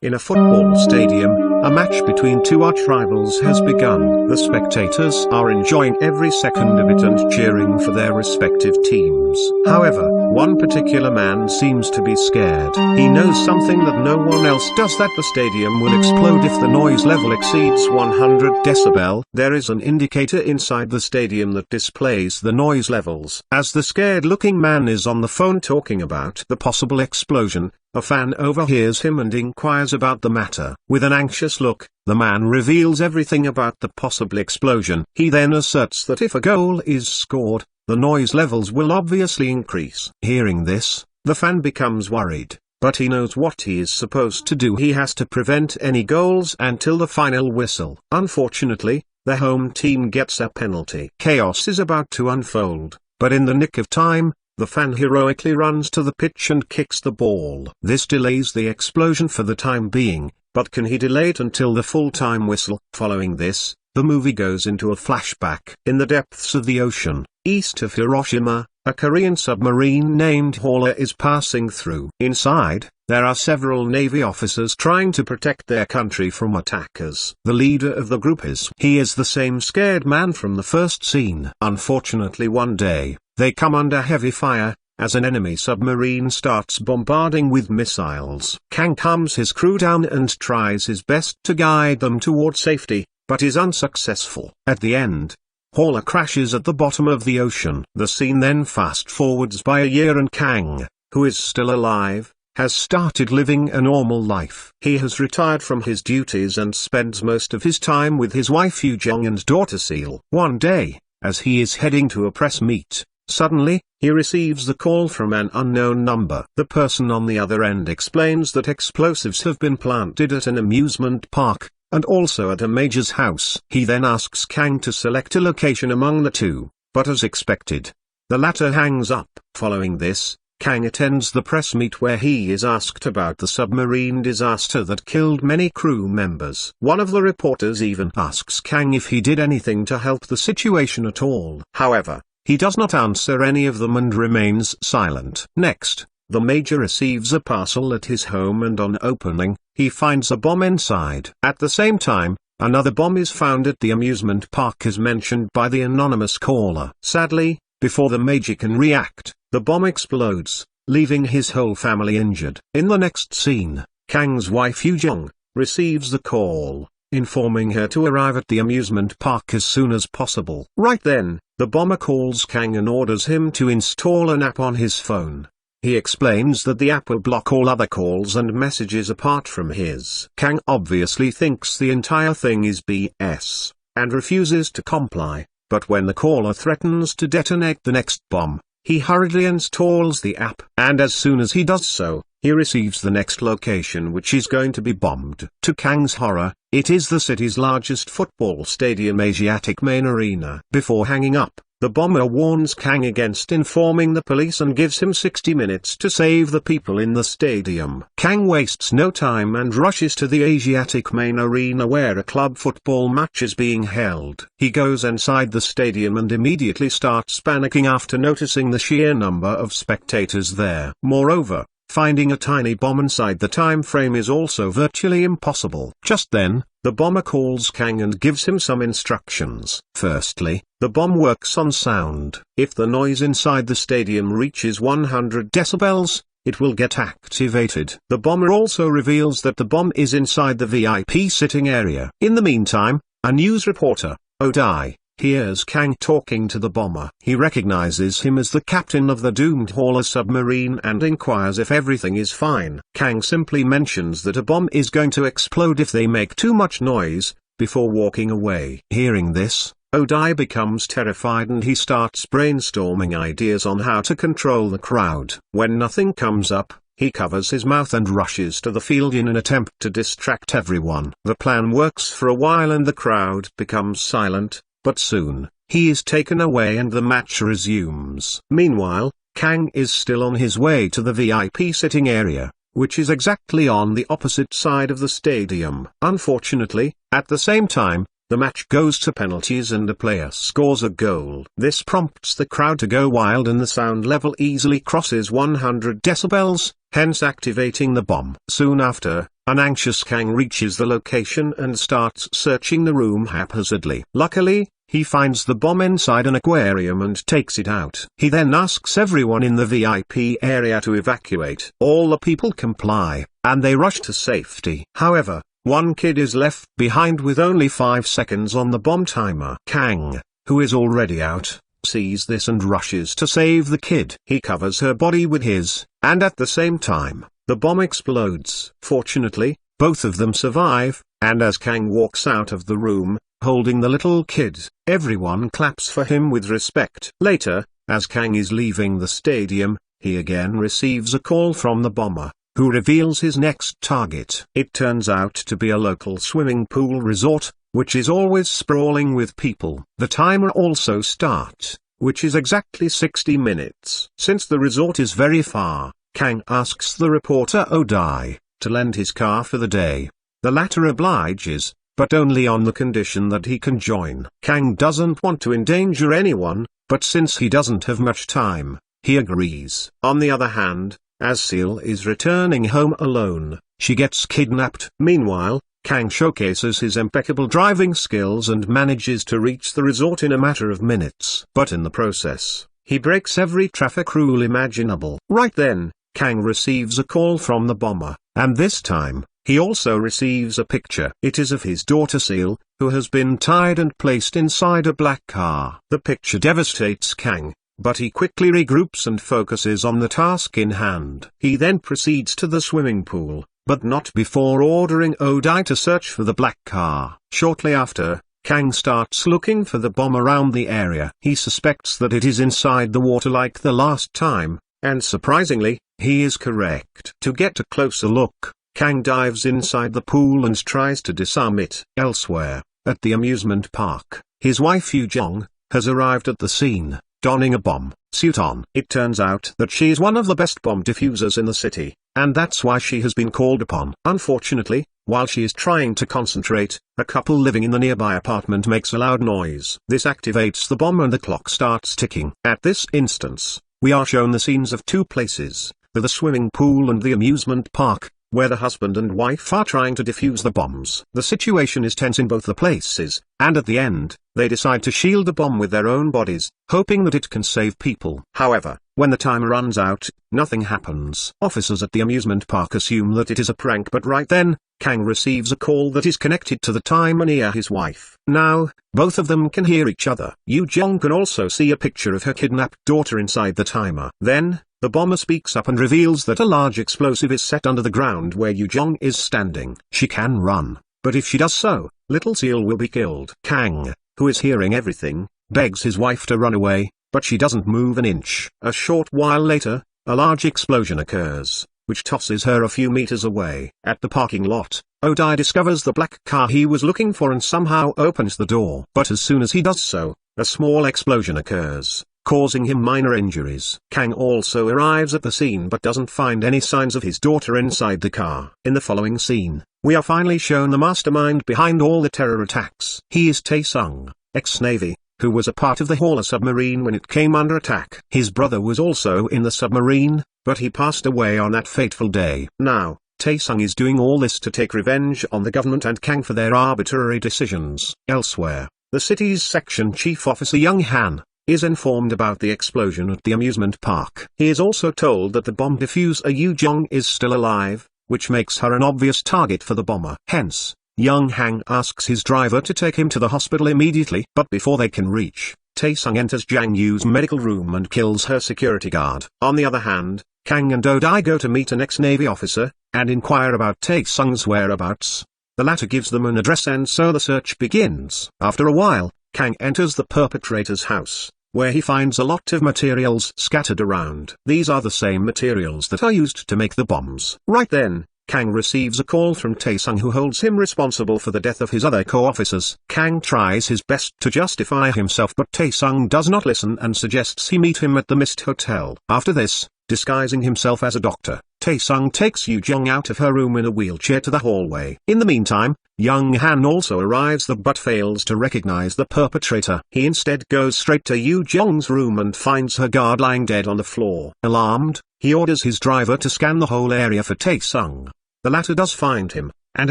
In a football stadium, a match between two arch-rivals has begun. The spectators are enjoying every second of it and cheering for their respective teams. However, one particular man seems to be scared. He knows something that no one else does, that the stadium will explode if the noise level exceeds 100 decibel. There is an indicator inside the stadium that displays the noise levels. As the scared-looking man is on the phone talking about the possible explosion, a fan overhears him and inquires about the matter. With an anxious look, the man reveals everything about the possible explosion. He then asserts that if a goal is scored, the noise levels will obviously increase. Hearing this, the fan becomes worried, but he knows what he is supposed to do. He has to prevent any goals until the final whistle. Unfortunately, the home team gets a penalty. Chaos is about to unfold, but in the nick of time, the fan heroically runs to the pitch and kicks the ball. This delays the explosion for the time being, but can he delay it until the full-time whistle? Following this, the movie goes into a flashback. In the depths of the ocean, east of Hiroshima, a Korean submarine named Hauler is passing through. Inside, there are several Navy officers trying to protect their country from attackers. The leader of the group he is the same scared man from the first scene. Unfortunately, one day, they come under heavy fire, as an enemy submarine starts bombarding with missiles. Kang calms his crew down and tries his best to guide them toward safety, but is unsuccessful. At the end, Hauler crashes at the bottom of the ocean. The scene then fast-forwards by a year and Kang, who is still alive, has started living a normal life. He has retired from his duties and spends most of his time with his wife Yoo-jung and daughter Seal. One day, as he is heading to a press meet, suddenly, he receives the call from an unknown number. The person on the other end explains that explosives have been planted at an amusement park, and also at a major's house. He then asks Kang to select a location among the two, but as expected, the latter hangs up. Following this, Kang attends the press meet where he is asked about the submarine disaster that killed many crew members. One of the reporters even asks Kang if he did anything to help the situation at all. However, he does not answer any of them and remains silent. Next, the major receives a parcel at his home and on opening, he finds a bomb inside. At the same time, another bomb is found at the amusement park as mentioned by the anonymous caller. Sadly, before the major can react, the bomb explodes, leaving his whole family injured. In the next scene, Kang's wife Yoo-jung receives the call, informing her to arrive at the amusement park as soon as possible. Right then, the bomber calls Kang and orders him to install an app on his phone. He explains that the app will block all other calls and messages apart from his. Kang obviously thinks the entire thing is BS, and refuses to comply, but when the caller threatens to detonate the next bomb, he hurriedly installs the app, and as soon as he does so, he receives the next location which is going to be bombed. To Kang's horror, it is the city's largest football stadium, Asiatic Main Arena. Before hanging up, the bomber warns Kang against informing the police and gives him 60 minutes to save the people in the stadium. Kang wastes no time and rushes to the Asiatic Main Arena where a club football match is being held. He goes inside the stadium and immediately starts panicking after noticing the sheer number of spectators there. Moreover, finding a tiny bomb inside the time frame is also virtually impossible. Just then, the bomber calls Kang and gives him some instructions. Firstly, the bomb works on sound. If the noise inside the stadium reaches 100 decibels, it will get activated. The bomber also reveals that the bomb is inside the VIP sitting area. In the meantime, a news reporter, Odai, hears Kang talking to the bomber. He recognizes him as the captain of the doomed Hauler submarine and inquires if everything is fine. Kang simply mentions that a bomb is going to explode if they make too much noise, before walking away. Hearing this, Odai becomes terrified and he starts brainstorming ideas on how to control the crowd. When nothing comes up, he covers his mouth and rushes to the field in an attempt to distract everyone. The plan works for a while and the crowd becomes silent, but soon, he is taken away and the match resumes. Meanwhile, Kang is still on his way to the VIP sitting area, which is exactly on the opposite side of the stadium. Unfortunately, at the same time, the match goes to penalties and a player scores a goal. This prompts the crowd to go wild and the sound level easily crosses 100 decibels, hence activating the bomb. Soon after, An anxious Kang reaches the location and starts searching the room haphazardly. Luckily, he finds the bomb inside an aquarium and takes it out. He then asks everyone in the VIP area to evacuate. All the people comply, and they rush to safety. However, one kid is left behind with only 5 seconds on the bomb timer. Kang, who is already out, sees this and rushes to save the kid. He covers her body with his, and at the same time, the bomb explodes. Fortunately, both of them survive, and as Kang walks out of the room, holding the little kid, everyone claps for him with respect. Later, as Kang is leaving the stadium, he again receives a call from the bomber, who reveals his next target. It turns out to be a local swimming pool resort, which is always sprawling with people. The timer also starts, which is exactly 60 minutes. Since the resort is very far, Kang asks the reporter Odai to lend his car for the day. The latter obliges, but only on the condition that he can join. Kang doesn't want to endanger anyone, but since he doesn't have much time, he agrees. On the other hand, as Seal is returning home alone, she gets kidnapped. Meanwhile, Kang showcases his impeccable driving skills and manages to reach the resort in a matter of minutes. But in the process, he breaks every traffic rule imaginable. Right then, Kang receives a call from the bomber, and this time, he also receives a picture. It is of his daughter Seal, who has been tied and placed inside a black car. The picture devastates Kang, but he quickly regroups and focuses on the task in hand. He then proceeds to the swimming pool, but not before ordering Odai to search for the black car. Shortly after, Kang starts looking for the bomb around the area. He suspects that it is inside the water like the last time, and surprisingly, he is correct. To get a closer look, Kang dives inside the pool and tries to disarm it. Elsewhere, at the amusement park, his wife Yu-jong has arrived at the scene, donning a bomb suit on. It turns out that she is one of the best bomb diffusers in the city, and that's why she has been called upon. Unfortunately, while she is trying to concentrate, a couple living in the nearby apartment makes a loud noise. This activates the bomb and the clock starts ticking. At this instance, we are shown the scenes of two places, the swimming pool and the amusement park, where the husband and wife are trying to defuse the bombs. The situation is tense in both the places, and at the end, they decide to shield the bomb with their own bodies, hoping that it can save people. However, when the timer runs out, nothing happens. Officers at the amusement park assume that it is a prank, but right then, Kang receives a call that is connected to the timer near his wife. Now, both of them can hear each other. Yu-jong can also see a picture of her kidnapped daughter inside the timer. Then, the bomber speaks up and reveals that a large explosive is set under the ground where Yu-jong is standing. She can run, but if she does so, little Seal will be killed. Kang, who is hearing everything, begs his wife to run away, but she doesn't move an inch. A short while later, a large explosion occurs, which tosses her a few meters away. At the parking lot, Odai discovers the black car he was looking for and somehow opens the door. But as soon as he does so, a small explosion occurs, causing him minor injuries. Kang also arrives at the scene but doesn't find any signs of his daughter inside the car. In the following scene, we are finally shown the mastermind behind all the terror attacks. He is Tae-sung, ex-Navy, who was a part of the hauler submarine when it came under attack. His brother was also in the submarine, but he passed away on that fateful day. Now, Tae-sung is doing all this to take revenge on the government and Kang for their arbitrary decisions. Elsewhere, the city's section chief officer Young Han is informed about the explosion at the amusement park. He is also told that the bomb diffuser Yu-jong is still alive, which makes her an obvious target for the bomber. Hence, Young Han asks his driver to take him to the hospital immediately. But before they can reach, Tae-sung enters Jang Yu's medical room and kills her security guard. On the other hand, Kang and Odai go to meet an ex-Navy officer, and inquire about Tae-sung's whereabouts. The latter gives them an address and so the search begins. After a while, Kang enters the perpetrator's house, where he finds a lot of materials scattered around. These are the same materials that are used to make the bombs. Right then, Kang receives a call from Tae-sung who holds him responsible for the death of his other co-officers. Kang tries his best to justify himself but Tae-sung does not listen and suggests he meet him at the Mist Hotel. After this, disguising himself as a doctor, Tae-sung takes Yu-jong out of her room in a wheelchair to the hallway. In the meantime, Young Han also arrives but fails to recognize the perpetrator. He instead goes straight to Yu-jong's room and finds her guard lying dead on the floor. Alarmed, he orders his driver to scan the whole area for Tae-sung. the latter does find him, and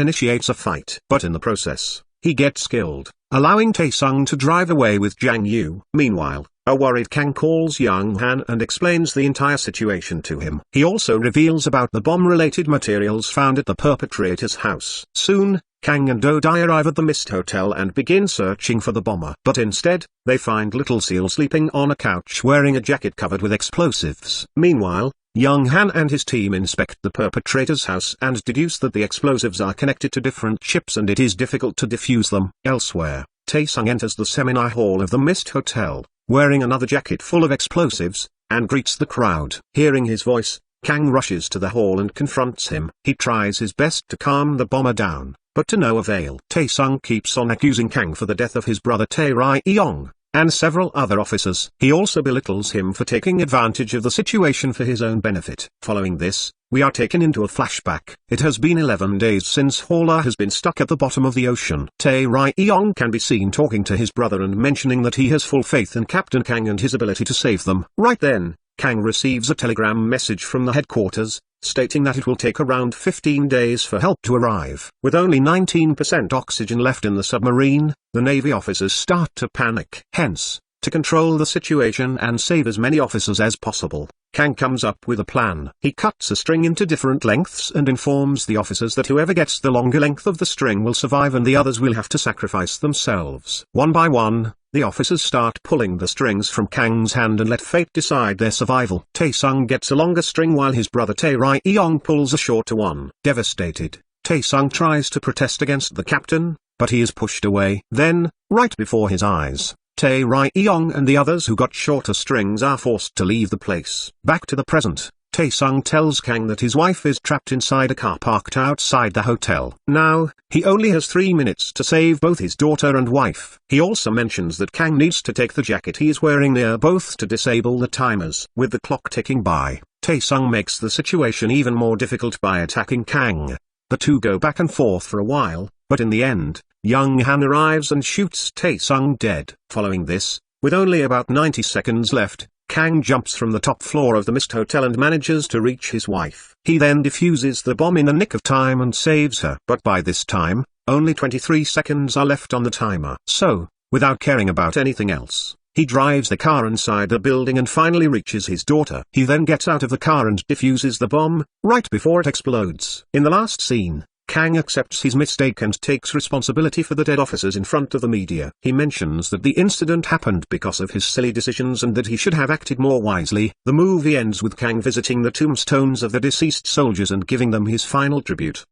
initiates a fight. But in the process, he gets killed, allowing Tae-sung to drive away with Jang Yu. Meanwhile, a worried Kang calls Young Han and explains the entire situation to him. He also reveals about the bomb-related materials found at the perpetrator's house. Soon, Kang and Do-Dai arrive at the Mist Hotel and begin searching for the bomber. But instead, they find Little Seal sleeping on a couch wearing a jacket covered with explosives. Meanwhile, Young Han and his team inspect the perpetrator's house and deduce that the explosives are connected to different chips and it is difficult to defuse them. Elsewhere, Tae-sung enters the seminar hall of the Mist Hotel, wearing another jacket full of explosives, and greets the crowd. Hearing his voice, Kang rushes to the hall and confronts him. He tries his best to calm the bomber down, but to no avail. Tae-sung keeps on accusing Kang for the death of his brother Tae-ryong, and several other officers. He also belittles him for taking advantage of the situation for his own benefit. Following this, we are taken into a flashback. It has been 11 days since Hawla has been stuck at the bottom of the ocean. Tae-ryong can be seen talking to his brother and mentioning that he has full faith in Captain Kang and his ability to save them. Right then, Kang receives a telegram message from the headquarters, stating that it will take around 15 days for help to arrive. With only 19% oxygen left in the submarine, the Navy officers start to panic. Hence, to control the situation and save as many officers as possible, Kang comes up with a plan. He cuts a string into different lengths and informs the officers that whoever gets the longer length of the string will survive and the others will have to sacrifice themselves. One by one, the officers start pulling the strings from Kang's hand and let fate decide their survival. Tae-sung gets a longer string while his brother Tae-ryong pulls a shorter one. Devastated, Tae-sung tries to protest against the captain, but he is pushed away. Then, right before his eyes, Tae-ryong and the others who got shorter strings are forced to leave the place. Back to the present, Tae-sung tells Kang that his wife is trapped inside a car parked outside the hotel. Now, he only has 3 minutes to save both his daughter and wife. He also mentions that Kang needs to take the jacket he is wearing near both to disable the timers. With the clock ticking by, Tae-sung makes the situation even more difficult by attacking Kang. The two go back and forth for a while, but in the end, Young Han arrives and shoots Tae-sung dead. Following this, with only about 90 seconds left, Kang jumps from the top floor of the Mist Hotel and manages to reach his wife. He then defuses the bomb in the nick of time and saves her. But by this time, only 23 seconds are left on the timer. So, without caring about anything else, he drives the car inside the building and finally reaches his daughter. He then gets out of the car and defuses the bomb, right before it explodes. In the last scene, Kang accepts his mistake and takes responsibility for the dead officers in front of the media. He mentions that the incident happened because of his silly decisions and that he should have acted more wisely. The movie ends with Kang visiting the tombstones of the deceased soldiers and giving them his final tribute.